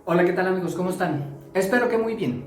Hola, ¿qué tal amigos? ¿Cómo están? Espero que muy bien.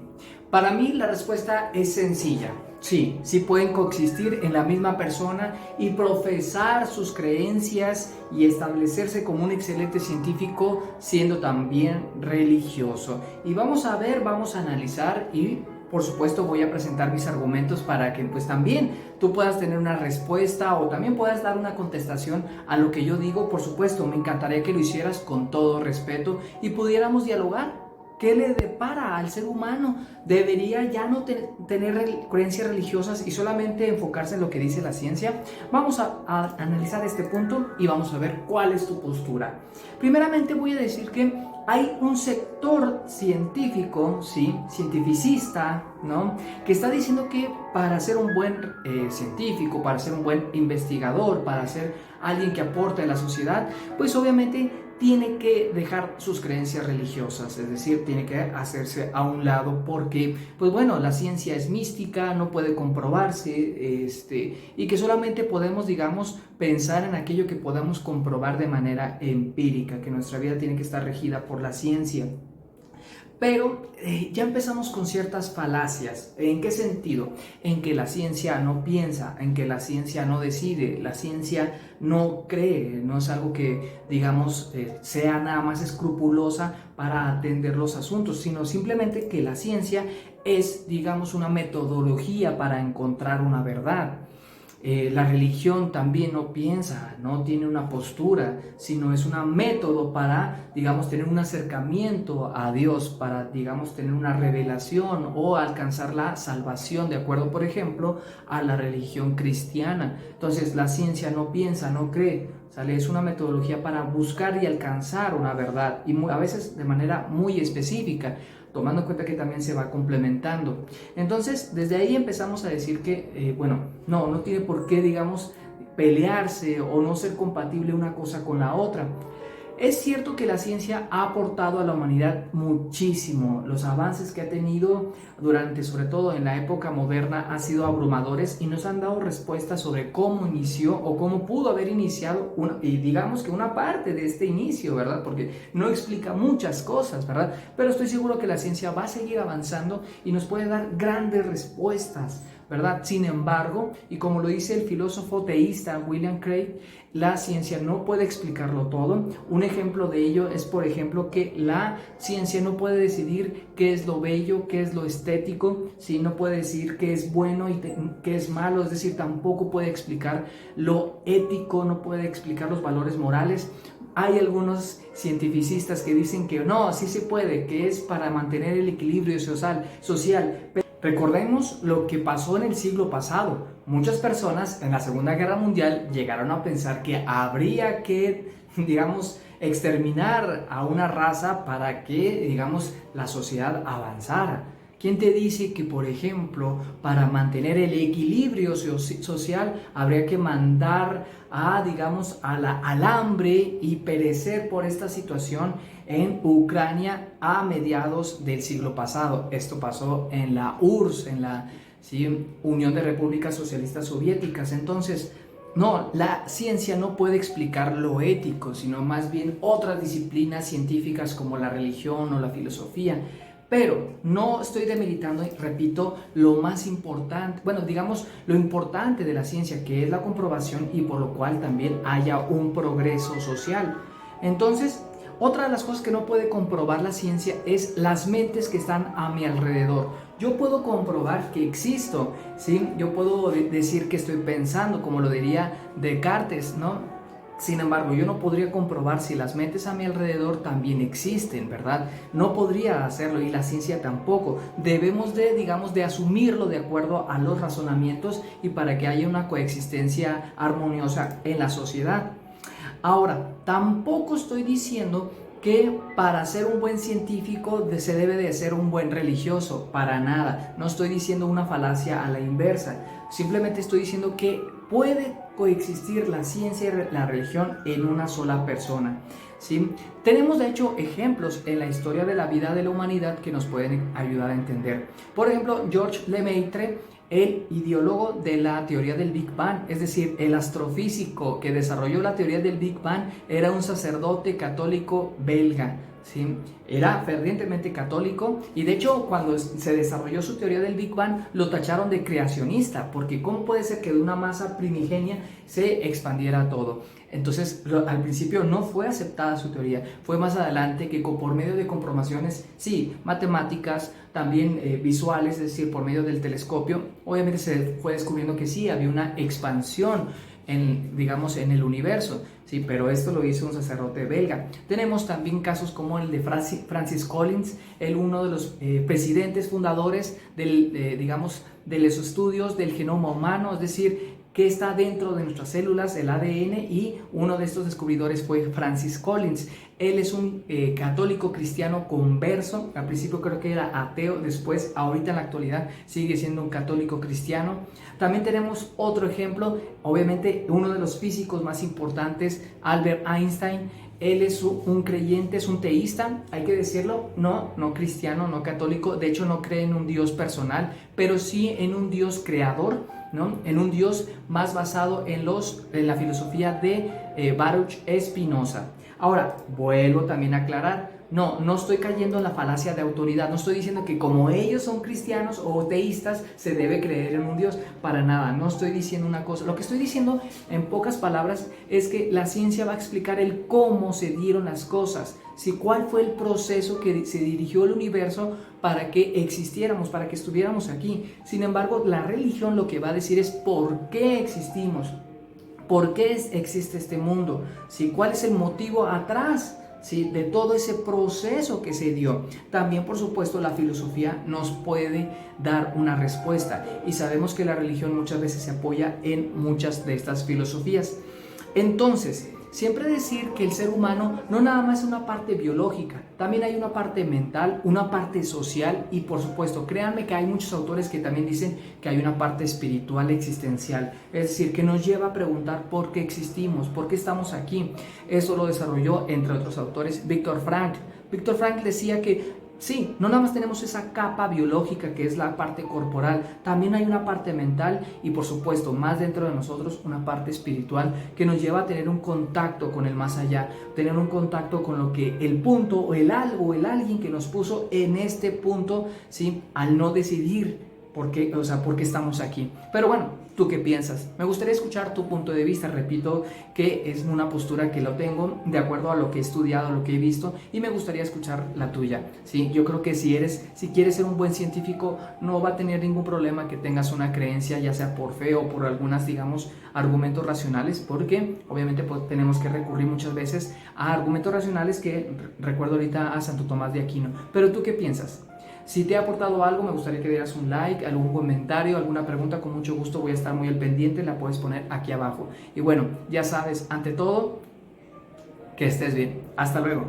Para mí la respuesta es sencilla. Sí, sí pueden coexistir en la misma persona y profesar sus creencias y establecerse como un excelente científico siendo también religioso. Y vamos a ver, vamos a analizar y por supuesto voy a presentar mis argumentos para que pues también tú puedas tener una respuesta o también puedas dar una contestación a lo que yo digo. Por supuesto, me encantaría que lo hicieras con todo respeto y pudiéramos dialogar. ¿Qué le depara al ser humano? ¿Debería ya no tener creencias religiosas y solamente enfocarse en lo que dice la ciencia? Vamos a analizar este punto y vamos a ver cuál es tu postura. Primeramente voy a decir que hay un sector científico, ¿sí? Cientificista, ¿no? Que está diciendo que para ser un buen científico, para ser un buen investigador, para ser alguien que aporte a la sociedad, pues obviamente tiene que dejar sus creencias religiosas, es decir, tiene que hacerse a un lado porque, pues bueno, la ciencia es mística, no puede comprobarse, y que solamente podemos, digamos, pensar en aquello que podamos comprobar de manera empírica, que nuestra vida tiene que estar regida por la ciencia. Pero ya empezamos con ciertas falacias. ¿En qué sentido? En que la ciencia no piensa, en que la ciencia no decide, la ciencia no cree, no es algo que, digamos, sea nada más escrupulosa para atender los asuntos, sino simplemente que la ciencia es, digamos, una metodología para encontrar una verdad. La religión también no piensa, no tiene una postura, sino es un método para, digamos, tener un acercamiento a Dios, para, digamos, tener una revelación o alcanzar la salvación, de acuerdo, por ejemplo, a la religión cristiana. Entonces, la ciencia no piensa, no cree, ¿sale? Es una metodología para buscar y alcanzar una verdad, y a veces de manera muy específica, tomando en cuenta que también se va complementando. Entonces, desde ahí empezamos a decir que, no tiene por qué, digamos, pelearse o no ser compatible una cosa con la otra. Es cierto que la ciencia ha aportado a la humanidad muchísimo. Los avances que ha tenido durante, sobre todo en la época moderna, han sido abrumadores y nos han dado respuestas sobre cómo inició o cómo pudo haber iniciado y digamos que una parte de este inicio, ¿verdad? Porque no explica muchas cosas, ¿verdad? Pero estoy seguro que la ciencia va a seguir avanzando y nos puede dar grandes respuestas, ¿verdad? Sin embargo, y como lo dice el filósofo teísta William Craig, la ciencia no puede explicarlo todo. Un ejemplo de ello es, por ejemplo, que la ciencia no puede decidir qué es lo bello, qué es lo estético, ¿sí? No puede decir qué es bueno y qué es malo, es decir, tampoco puede explicar lo ético, no puede explicar los valores morales. Hay algunos cientificistas que dicen que no, sí se puede, que es para mantener el equilibrio social. Recordemos lo que pasó en el siglo pasado. Muchas personas en la Segunda Guerra Mundial llegaron a pensar que habría que, digamos, exterminar a una raza para que, digamos, la sociedad avanzara. ¿Quién te dice que, por ejemplo, para mantener el equilibrio social habría que mandar digamos, al hambre y perecer por esta situación en Ucrania a mediados del siglo pasado? Esto pasó en la URSS, en la Unión de Repúblicas Socialistas Soviéticas. Entonces, no, la ciencia no puede explicar lo ético, sino más bien otras disciplinas científicas como la religión o la filosofía. Pero no estoy demeritando, repito, lo más importante, bueno, digamos, lo importante de la ciencia, que es la comprobación y por lo cual también haya un progreso social. Entonces, otra de las cosas que no puede comprobar la ciencia es las mentes que están a mi alrededor. Yo puedo comprobar que existo, ¿sí? Yo puedo decir que estoy pensando, como lo diría Descartes, ¿no? Sin embargo, yo no podría comprobar si las mentes a mi alrededor también existen, ¿verdad? No podría hacerlo y la ciencia tampoco. Debemos digamos, de asumirlo de acuerdo a los razonamientos y para que haya una coexistencia armoniosa en la sociedad. Ahora, tampoco estoy diciendo que para ser un buen científico se debe de ser un buen religioso, para nada. No estoy diciendo una falacia a la inversa, simplemente estoy diciendo que puede coexistir la ciencia y la religión en una sola persona, ¿sí? Tenemos de hecho ejemplos en la historia de la vida de la humanidad que nos pueden ayudar a entender. Por ejemplo, Georges Lemaitre, el ideólogo de la teoría del Big Bang, es decir, el astrofísico que desarrolló la teoría del Big Bang, era un sacerdote católico belga, ¿sí? Era fervientemente católico y de hecho cuando se desarrolló su teoría del Big Bang lo tacharon de creacionista, porque ¿cómo puede ser que de una masa primigenia se expandiera todo? Entonces al principio no fue aceptada su teoría, fue más adelante que por medio de comprobaciones, sí, matemáticas, también visuales, es decir, por medio del telescopio, obviamente se fue descubriendo que sí, había una expansión digamos, en el universo, ¿sí? Pero esto lo hizo un sacerdote belga. Tenemos también casos como el de Francis Collins, él uno de los presidentes fundadores digamos, de los estudios del genoma humano, es decir, que está dentro de nuestras células, el ADN, y uno de estos descubridores fue Francis Collins. Él es un católico cristiano converso, al principio creo que era ateo, después, ahorita en la actualidad, sigue siendo un católico cristiano. También tenemos otro ejemplo, obviamente uno de los físicos más importantes, Albert Einstein. Él es un creyente, es un teísta, hay que decirlo, no cristiano, no católico, de hecho no cree en un Dios personal, pero sí en un Dios creador, ¿no? En un Dios más basado en la filosofía de Baruch Spinoza. Ahora, vuelvo también a aclarar, no estoy cayendo en la falacia de autoridad, no estoy diciendo que como ellos son cristianos o teístas se debe creer en un Dios, para nada, no estoy diciendo una cosa. Lo que estoy diciendo en pocas palabras es que la ciencia va a explicar el cómo se dieron las cosas, ¿sí? Cuál fue el proceso que se dirigió el universo para que existiéramos, para que estuviéramos aquí. Sin embargo, la religión lo que va a decir es por qué existimos, por qué existe este mundo, ¿sí? ¿Cuál es el motivo atrás, ¿sí?, de todo ese proceso que se dio? También, por supuesto, la filosofía nos puede dar una respuesta y sabemos que la religión muchas veces se apoya en muchas de estas filosofías. Entonces, siempre decir que el ser humano no nada más es una parte biológica, también hay una parte mental, una parte social y por supuesto, créanme que hay muchos autores que también dicen que hay una parte espiritual existencial, es decir, que nos lleva a preguntar por qué existimos, por qué estamos aquí. Eso lo desarrolló, entre otros autores, Viktor Frankl. Viktor Frankl decía que sí, no nada más tenemos esa capa biológica que es la parte corporal, también hay una parte mental y por supuesto más dentro de nosotros una parte espiritual que nos lleva a tener un contacto con el más allá, tener un contacto con lo que el punto o el algo, el alguien que nos puso en este punto, ¿sí?, al no decidir por qué estamos aquí. Pero bueno, ¿tú qué piensas? Me gustaría escuchar tu punto de vista. Repito que es una postura que lo tengo de acuerdo a lo que he estudiado, lo que he visto, y me gustaría escuchar la tuya, ¿sí? Yo creo que si quieres ser un buen científico, no va a tener ningún problema que tengas una creencia, ya sea por fe o por algunas, digamos, argumentos racionales, porque obviamente pues, tenemos que recurrir muchas veces a argumentos racionales que recuerdo ahorita a Santo Tomás de Aquino. Pero ¿tú qué piensas? Si te ha aportado algo, me gustaría que dieras un like, algún comentario, alguna pregunta, con mucho gusto voy a estar muy al pendiente, la puedes poner aquí abajo. Y bueno, ya sabes, ante todo, que estés bien. Hasta luego.